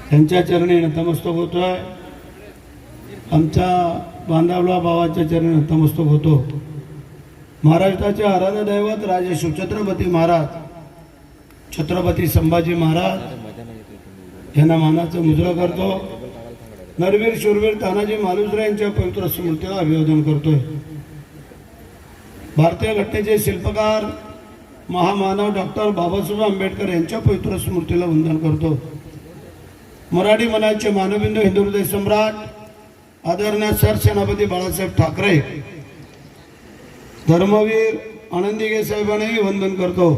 त्यांच्या चरणी नतमस्तक होतोय। आमच्या बांधावला भावाच्या चरणी नतमस्तक होतो। महाराष्ट्राचे आराध्य दैवत राजे शिवछत्रपती महाराज छत्रपती संभाजी महाराज यांना मानाचं मुजरा करतो। नरवीर शूरवीर तानाजी मालुसरे यांच्या पवित्र स्मृतीला अभिवादन करतोय। भारतीय घटनेचे शिल्पकार महामानव डॉक्टर बाबासाहेब आंबेडकर यांच्या पवित्र स्मृतीला वंदन करतो। मराठी मनाचे मानवबिंदू हिंदू हृदय सम्राट आदरणीय सरसेनापती बाळासाहेब ठाकरे धर्मवीर आनंदीगे साहेबांनाही वंदन करतो।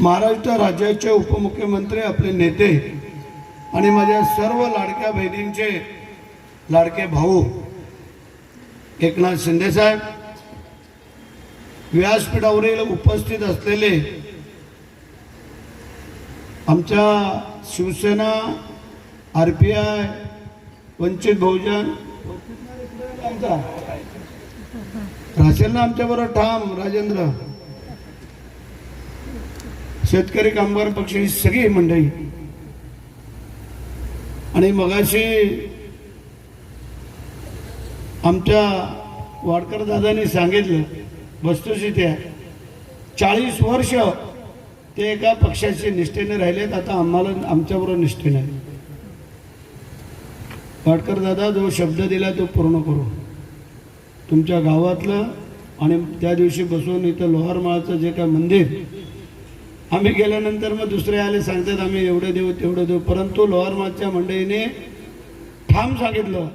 महाराष्ट्र राज्याचे उपमुख्यमंत्री आपले नेते आणि माझ्या सर्व लाडक्या बहिणींचे लाडके भाऊ एकनाथ शिंदे साहेब, व्यासपीठावरील उपस्थित असलेले आमच्या शिवसेना, आरपीआय, वंचित बहुजन रासेल ना आमच्याबरोबर ठाम राजेंद्र, शेतकरी कामगार पक्ष ही सगळी मंडळी आणि मगाशी आमच्या वाडकर दादांनी सांगितलं वस्तुस्थिती आहे 40 वर्ष ते एका पक्षाचे निष्ठेने राहिलेत। आता आम्हाला आमच्याबरोबर निष्ठेने आहे। वाडकर दादा जो शब्द दिला तो पूर्ण करू। तुमच्या गावातलं आणि त्या दिवशी बसून इथं लोहारमाळाचं जे काय मंदिर आम्ही गेल्यानंतर मग दुसरे आले सांगतात आम्ही एवढे देऊ तेवढे देऊ, परंतु लोहारमाळच्या मंडळीने ठाम सांगितलं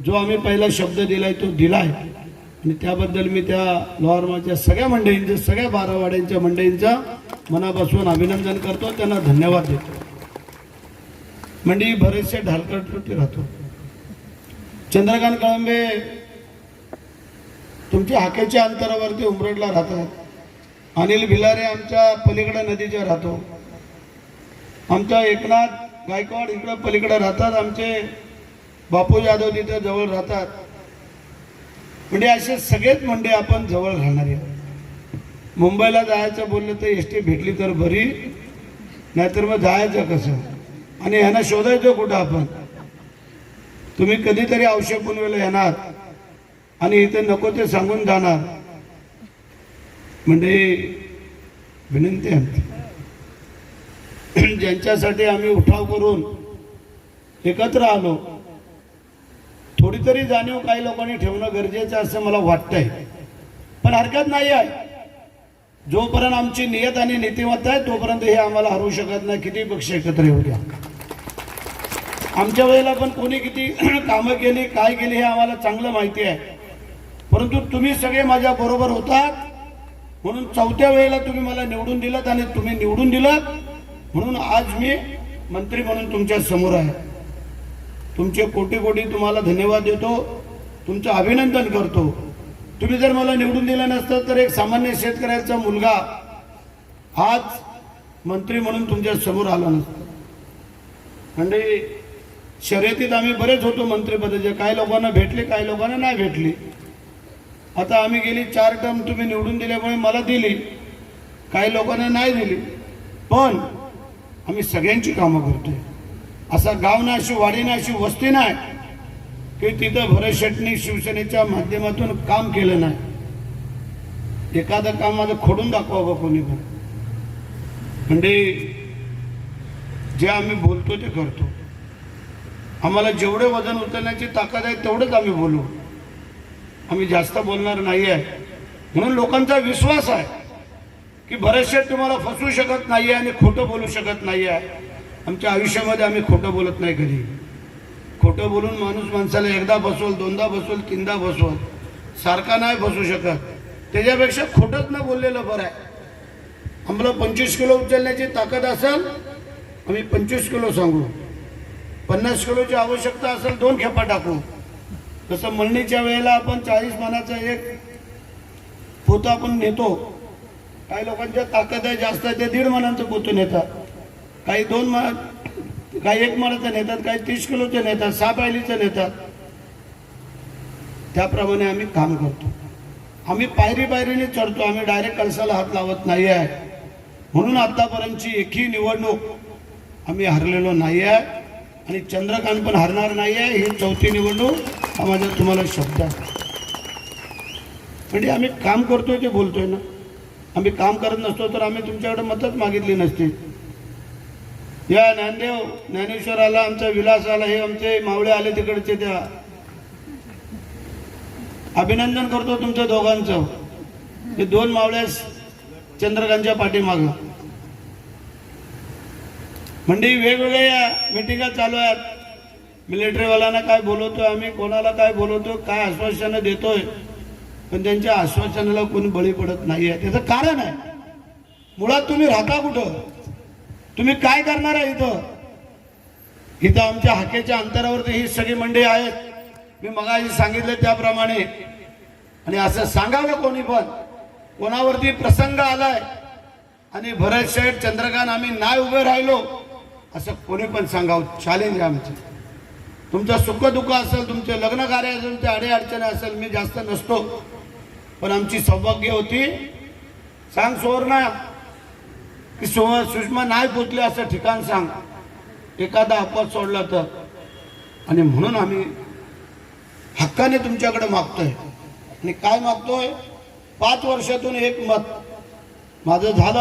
जो आम्ही पहिला शब्द दिलाय तो दिलाय आणि त्याबद्दल मी त्या लोहारमाळच्या सगळ्या मंडळींचं, सगळ्या 12 वाड्यांच्या मंडळींचं मनापासून अभिनंदन करतो, त्यांना धन्यवाद देतो। मंडळी बरेचसे ढालकटपट्टी राहतो। चंद्रकांत कळंबे तुमच्या हाकेच्या अंतरावरती उमरडला राहतात। अनिल भिलारे आमच्या पलीकडे नदीच्या राहतो। आमचा एकनाथ गायकवाड इकडे पलीकडे राहतात। आमचे बापू जाधव तिथे जवळ राहतात। म्हणजे असे सगळेच मंडे आपण जवळ राहणारे। मुंबईला जायचं बोललं तर एसटी भेटली तर बरी, नाहीतर मग जायचं कसं आणि ह्यांना शोधायचं कुठं आपण। तुम्ही कधीतरी औषध पुनवेला येणार आणि इथे नको ते सांगून जाणार। म्हणजे विनंती आहे ज्यांच्यासाठी आम्ही उठाव करून एकत्र आलो, थोडी तरी जाणीव काही लोकांनी ठेवणं गरजेचं असं मला वाटतंय। पण हरकत नाही आहे, जोपर्यंत आमची नियत आणि नीतिमत्ता आहे तोपर्यंत हे आम्हाला हरवू शकत नाही। किती पक्ष एकत्र येऊ द्या, आमच्या वेळेला पण कोणी किती कामं केली काय केली हे आम्हाला चांगलं माहिती आहे। परंतु तुम्ही सगळे माझ्या बरोबर होतात म्हणून 4थ्या वेळेला तुम्ही मला निवडून दिलात आणि तुम्ही निवडून दिलात म्हणून आज मी मंत्री म्हणून तुमच्या समोर आहे। तुमचे कोटी कोटी तुम्हाला धन्यवाद देतो, तुमचं अभिनंदन करतो। तुम्ही जर मला निवडून दिलं नसतं तर एक सामान्य शेतकऱ्याचा मुलगा आज मंत्री म्हणून तुमच्या समोर आला नसता। म्हणजे शर्यतीत आम्ही बरेच होतो मंत्रिपदाचे, काही लोकांना भेटले काही लोकांना नाही भेटली। आता आम्ही गेली 4 टर्म तुम्ही निवडून दिल्यामुळे मला दिली, काही लोकांना नाही दिली, पण आम्ही सगळ्यांची कामं करतोय। असा गाव ना अशी वाडी ना अशी वस्ती नाही की तिथं भरत शेटणी शिवसेनेच्या माध्यमातून काम केलं नाही। एखादं काम माझं खोडून दाखवावं कोणी पण। म्हणजे जे आम्ही बोलतो ते करतो। आम्हाला जेवढे वजन उचलण्याची ताकद आहे तेवढंच आम्ही बोलू, आम्ही जास्त बोलणार नाही आहे। म्हणून लोकांचा विश्वास आहे की भरत शेठ तुम्हाला फसवू शकत नाही आणि खोटं बोलू शकत नाही आहे। आमच्या आयुष्यामध्ये आम्ही खोटं बोलत नाही कधी। खोटं बोलून माणूस माणसाला एकदा फसवल, दोनदा फसवल, तीनदा फसवल, सारखा नाही फसवू शकत। त्याच्यापेक्षा खोटंच न बोललेलं बरं आहे। आम्हाला 25 किलो उचलण्याची ताकद असेल आम्ही 25 किलो सांगू, 50 किलोची आवश्यकता असेल 2 खेपा टाकू। तसं मळणीच्या वेळेला आपण 40 मानाचा एक पोतं आपण नेतो। काही लोकांच्या ताकद आहे जास्त आहे ते 1.5 मानाचं पोतं नेतात, काही 2 मान, काही 1 मानाचं नेतात, काही 30 किलोचं नेतात, 6 पायलीचं नेतात। त्याप्रमाणे आम्ही काम करतो। आम्ही पायरी पायरीने चढतो, आम्ही डायरेक्ट कळसाला हात लावत नाही आहे। म्हणून आतापर्यंतची एकही निवडणूक आम्ही हरलेलो नाही आहे आणि चंद्रकांत पण हरणार नाही आहे. ही चौथी निवडणूक हा माझा तुम्हाला शब्द आहे. म्हणजे आम्ही काम करतोय ते बोलतोय ना. आम्ही काम करत नसतो तर आम्ही तुमच्याकडे मतच मागितली नसती. या ज्ञानदेव ज्ञानेश्वर आला, आमचा विलास आला, हे आमचे मावळे आले तिकडचे, त्या अभिनंदन करतो तुमच्या दोघांचं. हे दोन मावळ्यास चंद्रकांतच्या पाठीमागं म्हणजे वेगवेगळ्या मिटिंगा चालू आहेत. मिलिटरीवाल्यांना काय बोलवतोय आम्ही, कोणाला काय बोलवतो, काय आश्वासनं देतोय, पण त्यांच्या आश्वासनाला कोणी बळी पडत नाही आहे. त्याचं कारण आहे, मुळात तुम्ही राहता कुठं, तुम्ही काय करणार आहे इथं. इथं आमच्या हाकेच्या अंतरावरती ही सगळी मंडळी आहेत. मी मगाशी सांगितलं त्याप्रमाणे. आणि असं सांगावं कोणी पण, कोणावरती प्रसंग आलाय आणि भरत शेठ चंद्रकांत आम्ही नाही उभे राहिलो असं कोणी पण सांगावं. चॅलेंज आहे आमचं. तुमचं सुख दुःख असेल, तुमचे लग्न कार्य असेल, तुमचे अडीअडचणी असेल, मी जास्त नसतो, पण आमची सौभाग्य होती. सांग सुवर्णा की सुषमा नाही पोचले असं ठिकाण सांग, एखादा अपवाद सोडला तर. आणि म्हणून आम्ही हक्काने तुमच्याकडे मागतोय. आणि काय मागतोय, 5 वर्षातून एक मत माझं झालं.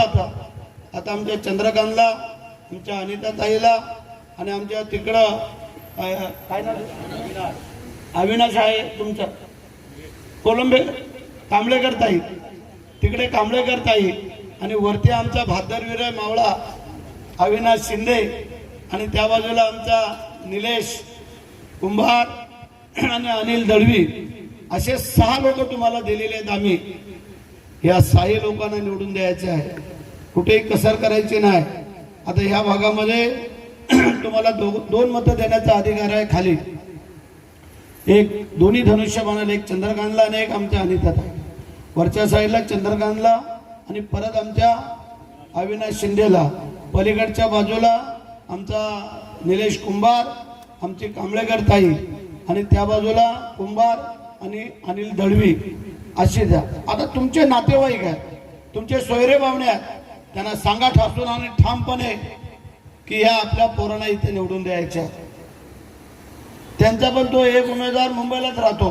आता आमच्या चंद्रकांतला, आमच्या अनिताताईला आणि आमच्या तिकडं काय ना अविनाश आहे तुमचं, कोलंबे कांबळेकर ताई, तिकडे कांबळेकर ताई, आणि वरती आमचा भादरवीर मावळा अविनाश शिंदे, आणि त्या बाजूला आमचा निलेश कुंभार आणि अनिल दळवी. असे 6 लोक तुम्हाला दिलेले आहेत आम्ही. या 6 लोकांना निवडून द्यायचे आहे, कुठेही कसर करायची नाही. आता ह्या भागामध्ये तुम्हाला 2 मतं देण्याचा अधिकार आहे. खाली एक दोन्ही धनुष्यबाणाला, एक चंद्रकांतला आणि एक आमच्या अनिताताई. वरच्या साईडला चंद्रकांतला आणि परत आमच्या अविनाश शिंदेला. पलीकडच्या बाजूला आमचा निलेश कुंभार, आमची कांबळेकर ताई, आणि त्या बाजूला कुंभार आणि अनिल दळवी. असे द्या. आता तुमचे नातेवाईक आहेत, तुमचे सोयरे पाहुणे आहेत, त्यांना सांगा ठासून आणि ठामपणे की ह्या आपल्या पोरांना इथे निवडून द्यायच्या. त्यांचा पण तो एक उमेदवार मुंबईलाच राहतो,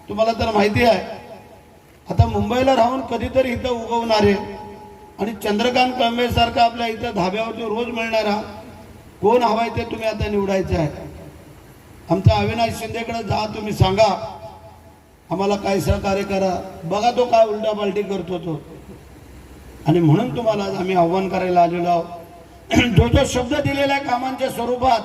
तुम्हाला तर माहिती आहे. आता मुंबईला राहून कधीतरी इथं उगवणारे आणि चंद्रकांत कळंबे सारखा आपल्या इथं धाब्यावरती रोज मिळणारा कोण हवाय ते तुम्ही आता निवडायचं आहे. आमचा अविनाश शिंदेकडे जा, तुम्ही सांगा आम्हाला काय सहकार्य करा. बघा तो काय उलटा पालटी करतो तो. आणि म्हणून तुम्हाला आज आम्ही आव्हान करायला आलेलो आहोत. जो शब्द दिलेला आहे कामांच्या स्वरूपात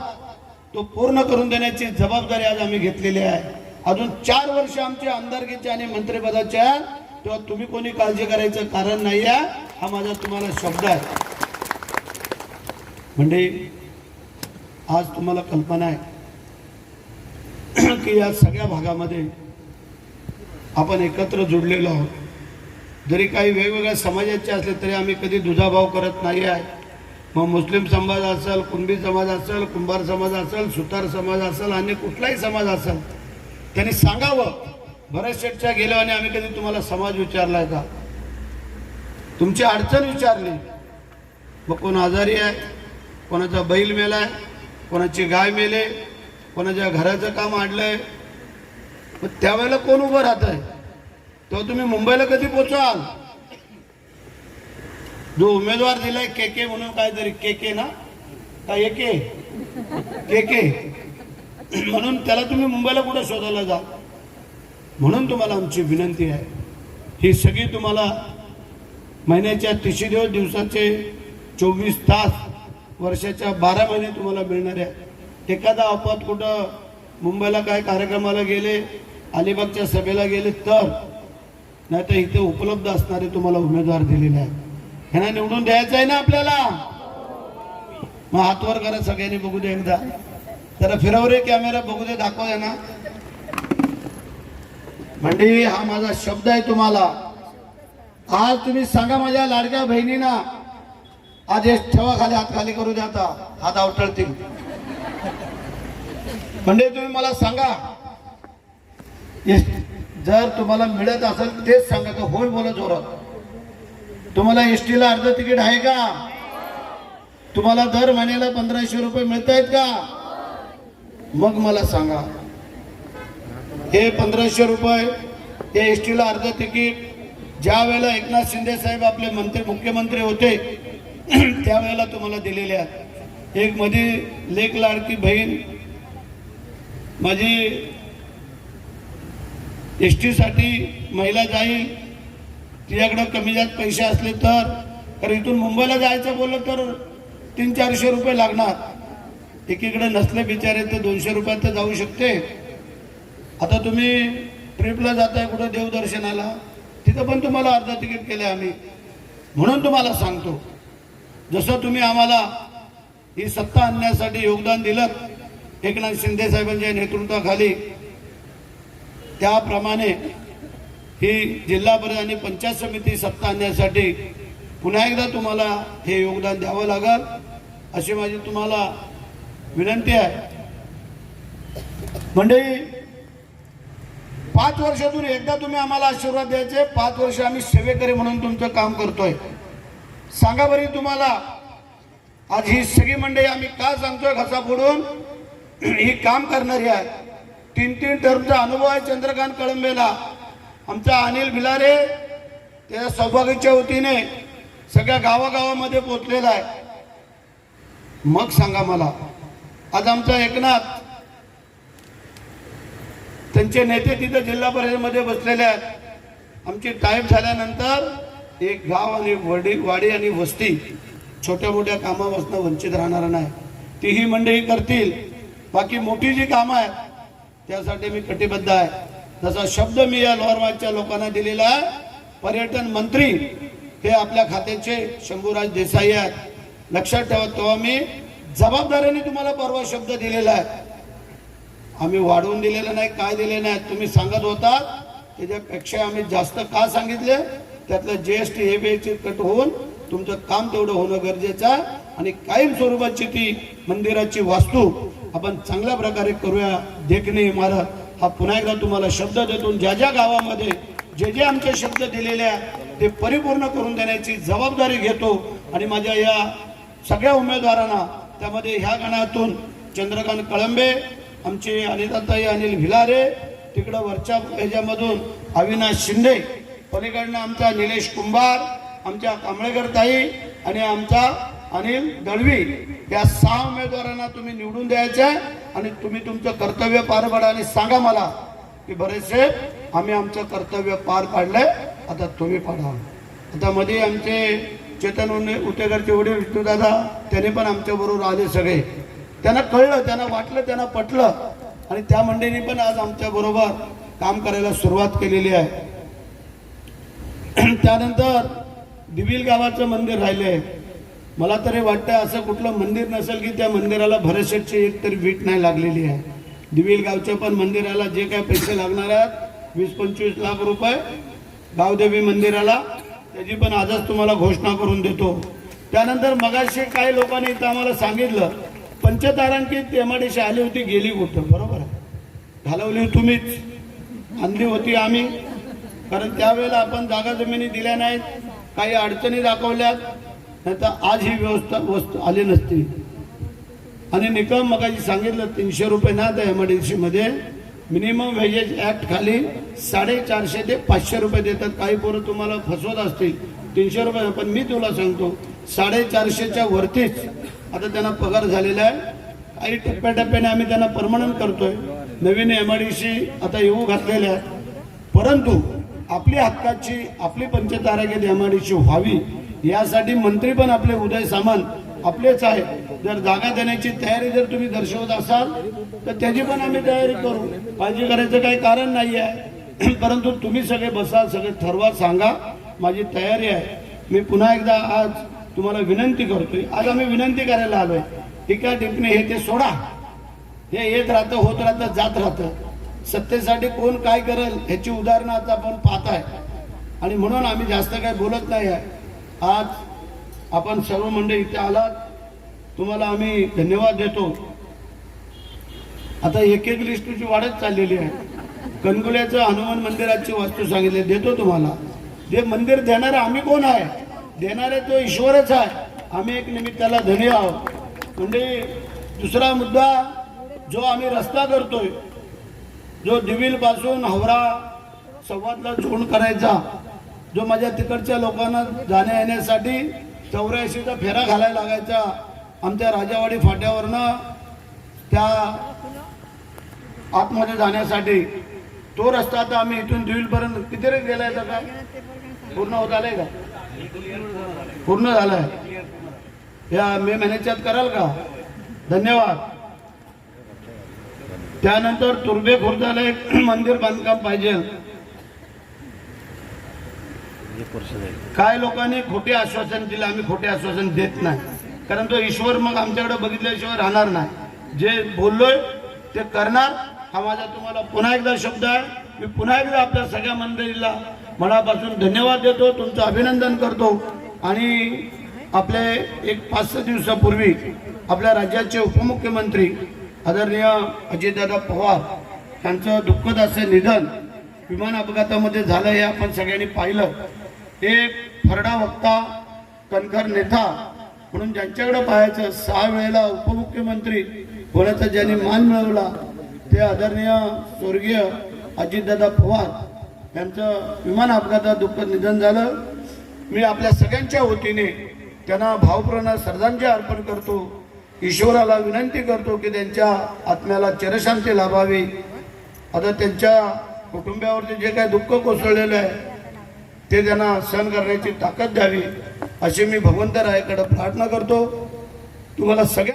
तो पूर्ण करून देण्याची जबाबदारी आज आम्ही घेतलेली आहे. अजून 4 वर्ष आमचे आमदारकीचे आणि मंत्रिपदाचे आहे, तेव्हा तुम्ही कोणी काळजी करायचं कारण नाही आहे. हा माझा तुम्हाला शब्द आहे. म्हणजे आज तुम्हाला कल्पना आहे की या सगळ्या भागामध्ये आपण एकत्र जोडलेलो आहोत. जरी काही वेगवेगळ्या समाजाचे असले तरी आम्ही कधी दुजाभाव करत नाही आहे. मग मुस्लिम समाज असेल, कुणबी समाज असेल, कुंभार समाज असेल, सुतार समाज असेल, अन्य कुठलाही समाज असेल, त्यांनी सांगावं. भरत शेठच्या गेल्याने आम्ही कधी तुम्हाला समाज विचारलाय का, तुमची अडचण विचारली. मग कोण आजारी आहे, कोणाचा बैल मेलाय, कोणाची गाय मेले, कोणाच्या घराचं काम अडलंय, मग त्यावेळेला कोण उभं राहत आहे. तेव्हा तुम्ही मुंबईला कधी पोचाल. जो उमेदवार दिलाय के म्हणून, काहीतरी के ना काय के म्हणून, त्याला तुम्ही मुंबईला कुठे शोधायला जा. म्हणून तुम्हाला आमची विनंती आहे, ही सगळी तुम्हाला महिन्याच्या 30 दिवसाचे 24 तास, वर्षाच्या 12 महिने तुम्हाला मिळणार आहे. एखादा अपवाद कुठं मुंबईला काय कार्यक्रमाला गेले, अलिबागच्या सभेला गेले तर, नाही तर इथे उपलब्ध असणारे तुम्हाला उमेदवार दिलेले आहेत. ह्यांना निवडून द्यायचं आहे ना आपल्याला. मग हातवर करा सगळ्यांनी, बघू दे एकदा. जरा फिरव रे कॅमेरा, बघू दे, दाखव दे ना. म्हणजे हा माझा शब्द आहे तुम्हाला. आज तुम्ही सांगा माझ्या लाडक्या बहिणींना, आज ठेवा खाली, हात खाली करू द्या. आता हात आवटळतील. म्हणजे तुम्ही मला सांगा, जर तुम्हाला मिळत असेल तेच सांगा. तर होय बोला जोरात. तुम्हाला एसटीला अर्ध तिकीट आहे का? तुम्हाला दर महिन्याला 1500 रुपये मिळत आहेत का? मग मला सांगा, हे 1500 रुपये हे एसटीला अर्ध तिकीट ज्या वेळेला एकनाथ शिंदे साहेब आपले मुख्यमंत्री होते त्यावेळेला तुम्हाला दिलेले आहेत. एक मध्ये लेक लाडकी बहीण माझी एसटी साठी महिला जाईल, तिच्याकडे कमी जास्त पैसे असले तर इथून मुंबईला जायचं बोललं तर 300-400 रुपये लागणार. एकीकडे नसले बिचारे तर 200 रुपयात तर जाऊ शकते. आता तुम्ही ट्रिपला जाताय कुठं देवदर्शनाला, तिथं पण तुम्हाला अर्ध तिकीट केलं आम्ही. म्हणून तुम्हाला सांगतो, जसं तुम्ही आम्हाला ही सत्ता आणण्यासाठी योगदान दिलं एकनाथ शिंदे साहेबांच्या नेतृत्वाखाली, त्याप्रमाणे ही जिल्हा परिषद आणि पंचायत समिती सत्ता आणण्यासाठी पुन्हा एकदा तुम्हाला हे योगदान द्यावं लागेल अशी माझी तुम्हाला विनंती आहे. मंडळी, 5 वर्षातून एकदा तुम्ही आम्हाला आशीर्वाद द्यायचे. 5 वर्ष आम्ही सेवेकरी म्हणून तुमचं काम करतोय. सांगा बरी तुम्हाला, आज ही सगळी मंडळी आम्ही का सांगतोय घसा फोडून, ही काम करणारी आहे. 3 टर्मचा अनुभव आहे चंद्रकांत कळंबेला. आमचा अनिल भिलारे त्या सौभाग्याच्या वतीने सगळ्या गावागावामध्ये पोचलेला आहे. मग सांगा मला, आज आमचा एकनाथ त्यांचे नेते तिथे जिल्हा परिषदेमध्ये बसलेले आहेत. आमची टाईप झाल्यानंतर एक गाव आणि वाडी आणि वस्ती छोट्या मोठ्या कामापासून वंचित राहणार नाही, तीही मंडळी करतील. बाकी मोठी जी कामं आहेत त्यासाठी मी कटिबद्ध आहे. जसा शब्द मी या लोअरमाच्या लोकांना दिलेला आहे, पर्यटन मंत्री हे आपल्या खात्याचे शंभूराज देसाई आहेत. लक्षात ठेवा, तेव्हा मी जबाबदारीने तुम्हाला परवा शब्द दिलेला आहे. आम्ही वाढवून दिलेला नाही, काय दिले नाही. तुम्ही सांगत होता त्याच्यापेक्षा आम्ही जास्त का सांगितले, त्यातलं GST हे कट होऊन तुमचं काम तेवढं होणं गरजेचं आहे. आणि कायम स्वरूपाची ती मंदिराची वास्तू आपण चांगल्या प्रकारे करूया. देखणे इमारत हा पुन्हा एकदा तुम्हाला शब्द देतो. ज्या ज्या गावामध्ये जे आमचे शब्द दिलेले आहेत ते परिपूर्ण करून देण्याची जबाबदारी घेतो. आणि माझ्या या सगळ्या उमेदवारांना, त्यामध्ये ह्या गणातून चंद्रकांत कळंबे, आमचे अनिताताई अनिल भिलारे, तिकडं वरच्या ह्याच्यामधून अविनाश शिंदे, पलीकडनं आमचा निलेश कुंभार, आमच्या कांबळेकर ताई आणि आमचा अनिल दळवी, या 6 उमेदवारांना तुम्ही निवडून द्यायचं आणि तुम्ही तुमचं कर्तव्य पार पाडा. आणि सांगा मला की बरेचसे आम्ही आमचं कर्तव्य पार पाडलंय, आता तुम्ही पाडा. आता मध्ये आमचे चेतन उतेकरचे वडील विष्णुदादा, त्याने पण आमच्या बरोबर आले सगळे. त्यांना कळलं, त्यांना वाटलं, त्यांना पटलं आणि त्या मंडळींनी पण आज आमच्या बरोबर काम करायला सुरुवात केलेली आहे. त्यानंतर दिविल गावाचं मंदिर राहिले. मला तरी वाटतं असं कुठलं मंदिर नसेल की त्या मंदिराला भरतशेठची एक तरी वीट नाही लागलेली आहे. दिविल गावच्या पण मंदिराला जे काही पैसे लागणार आहेत 20-25 लाख रुपये गावदेवी मंदिराला, त्याची पण आजच तुम्हाला घोषणा करून देतो. त्यानंतर मगाशी काही लोकांनी इथं आम्हाला सांगितलं पंचतारांकित MIDC आली होती, गेली कुठं? बरोबर आहे, घालवली तुम्हीच, आणली होती आम्ही. कारण त्यावेळेला आपण जागा जमिनी दिल्या नाहीत, काही अडचणी दाखवल्यात, नाही तर आज ही वस्तू आली नसती. आणि निकम मगाशी सांगितलं 300 रुपये ना त्या MIDC मध्ये मिनिमम वेजेस ऍक्ट खाली 450 ते 500 रुपये देतात. काही पोरं तुम्हाला फसवत असतील 300 रुपये, पण मी तुला सांगतो 450च्या वरतीच आता त्यांना पगार झालेला आहे. काही टप्प्याटप्प्याने आम्ही त्यांना परमनंट करतोय. नवीन MIDC आता येऊ घातलेल्या आहेत. परंतु आपली हक्काची, आपली पंचतारांकित MIDC व्हावी यासाठी मंत्री पण आपले उदय सामंत आपलेच आहे. जर जागा देण्याची तयारी जर तुम्ही दर्शवत असाल तर त्याची पण आम्ही तयारी करू, काळजी करायचं काही कारण नाही आहे. परंतु तुम्ही सगळे बसा, सगळे ठरवा, सांगा, माझी तयारी आहे. मी पुन्हा एकदा आज तुम्हाला विनंती करतोय. आज आम्ही विनंती करायला आलोय. टीका टिप्पणी हे ते सोडा, हे येत राहतं, होत राहतं, जात राहतं. सत्तेसाठी कोण काय करेल ह्याची उदाहरणं आता आपण पाहताय आणि म्हणून आम्ही जास्त काही बोलत नाही आहे. आज आपण सर्व मंडळी इथे आलात, तुम्हाला आम्ही धन्यवाद देतो. आता एक लिस्टची वाढत चाललेली आहे. कणगुल्याचं हनुमान मंदिराची वास्तू सांगितली, देतो तुम्हाला. जे मंदिर देणारे आम्ही कोण आहे? देणारे तो ईश्वरच आहे. आम्ही एक निमित्ताला धनी आहोत. म्हणजे दुसरा मुद्दा जो आम्ही रस्ता करतोय, जो दिविल पासून हावरा संवादला जोड करायचा, जो माझ्या तिकडच्या लोकांना जाण्या येण्यासाठी 84चा फेरा घालायला लागायचा आमच्या राजावाडी फाट्यावरनं त्या आतमध्ये जाण्यासाठी, तो रस्ता आता आम्ही इथून दिविलपर्यंत किती रे गेलाय तर काय पूर्ण होत आलाय का? पूर्ण झालाय. या मे महिन्याच्यात कराल का? धन्यवाद. त्यानंतर तुर्बे खुर्दाला एक मंदिर बांधकाम पाहिजे. काय लोकांनी खोटे आश्वासन दिले, आम्ही खोटे आश्वासन देत नाही, कारण तो ईश्वर मग आमच्याकडे बघितल्याशिवाय राहणार नाही. जे बोललोय ते करणार. हा माझा तुम्हाला पुन्हा एकदा शब्द आहे. मी पुन्हा एकदा आपल्या सगळ्या मंडळीला मनापासून धन्यवाद देतो, तुमचं अभिनंदन करतो. आणि आपले एक 5-6 दिवसापूर्वी आपल्या राज्याचे उपमुख्यमंत्री आदरणीय अजितदादा पवार यांचं दुःखद असे निधन विमान अपघातामध्ये झालं, हे आपण सगळ्यांनी पाहिलं. एक फरडा वक्ता, कणखर नेता म्हणून ज्यांच्याकडे पाहायचं, 6 वेळेला उपमुख्यमंत्री होण्याचा ज्यांनी मान मिळवला ते आदरणीय स्वर्गीय अजितदादा पवार यांचं विमान अपघातात दुःखद निधन झालं. मी आपल्या सगळ्यांच्या वतीने त्यांना भावपूर्ण श्रद्धांजली अर्पण करतो. ईश्वराला विनंती करतो की त्यांच्या आत्म्याला चिरशांती लाभावी. आता त्यांच्या कुटुंबावरती जे काही दुःख कोसळलेलं आहे ते त्यांना सहन करण्याची ताकद द्यावी अशी मी भगवंतरायाकडे प्रार्थना करतो. तुम्हाला सगळ्या